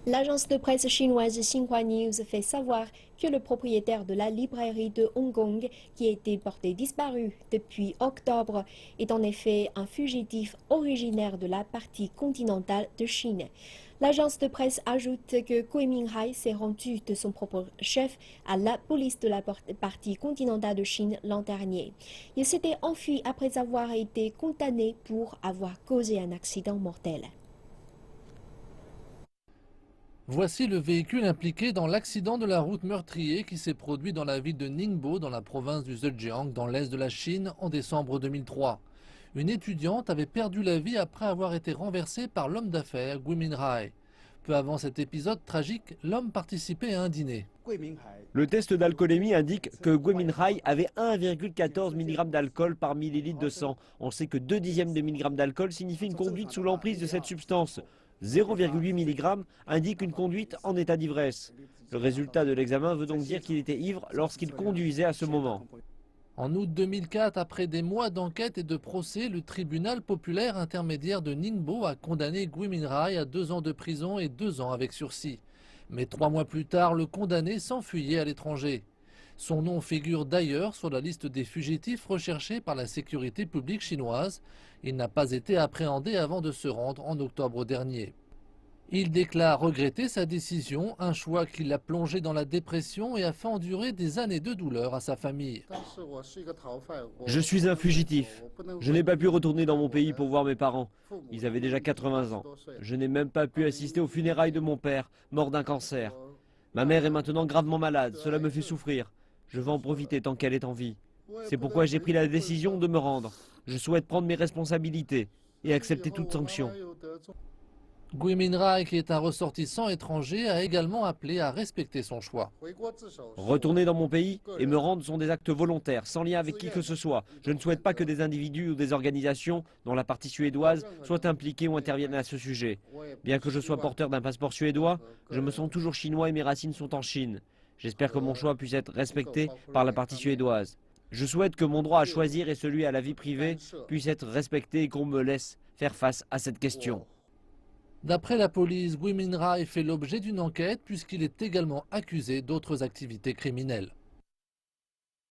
L'agence de presse chinoise Xinhua News fait savoir que le propriétaire de la librairie de Hong Kong, qui a été porté disparu depuis octobre, est en effet un fugitif originaire de la partie continentale de Chine. L'agence de presse ajoute que Gui Minhai s'est rendu de son propre chef à la police de la partie continentale de Chine l'an dernier. Il s'était enfui après avoir été condamné pour avoir causé un accident mortel. Voici le véhicule impliqué dans l'accident de la route meurtrier qui s'est produit dans la ville de Ningbo, dans la province du Zhejiang, dans l'est de la Chine, en décembre 2003. Une étudiante avait perdu la vie après avoir été renversée par l'homme d'affaires Gui Minhai. Peu avant cet épisode tragique, l'homme participait à un dîner. Le test d'alcoolémie indique que Gui Minhai avait 1,14 mg d'alcool par millilitre de sang. On sait que 2 dixièmes de milligramme d'alcool signifie une conduite sous l'emprise de cette substance. 0,8 mg indique une conduite en état d'ivresse. Le résultat de l'examen veut donc dire qu'il était ivre lorsqu'il conduisait à ce moment. En août 2004, après des mois d'enquête et de procès, le tribunal populaire intermédiaire de Ningbo a condamné Gui Minhai à 2 ans de prison et 2 ans avec sursis. Mais 3 mois plus tard, le condamné s'enfuyait à l'étranger. Son nom figure d'ailleurs sur la liste des fugitifs recherchés par la sécurité publique chinoise. Il n'a pas été appréhendé avant de se rendre en octobre dernier. Il déclare regretter sa décision, un choix qui l'a plongé dans la dépression et a fait endurer des années de douleur à sa famille. Je suis un fugitif. Je n'ai pas pu retourner dans mon pays pour voir mes parents. Ils avaient déjà 80 ans. Je n'ai même pas pu assister aux funérailles de mon père, mort d'un cancer. Ma mère est maintenant gravement malade, cela me fait souffrir. Je veux en profiter tant qu'elle est en vie. C'est pourquoi j'ai pris la décision de me rendre. Je souhaite prendre mes responsabilités et accepter toute sanction. Gui Minhai, qui est un ressortissant étranger, a également appelé à respecter son choix. Retourner dans mon pays et me rendre sont des actes volontaires, sans lien avec qui que ce soit. Je ne souhaite pas que des individus ou des organisations, dont la partie suédoise, soient impliqués ou interviennent à ce sujet. Bien que je sois porteur d'un passeport suédois, je me sens toujours chinois et mes racines sont en Chine. J'espère que mon choix puisse être respecté par la partie suédoise. Je souhaite que mon droit à choisir et celui à la vie privée puissent être respectés et qu'on me laisse faire face à cette question. D'après la police, Gui Minhai fait l'objet d'une enquête puisqu'il est également accusé d'autres activités criminelles.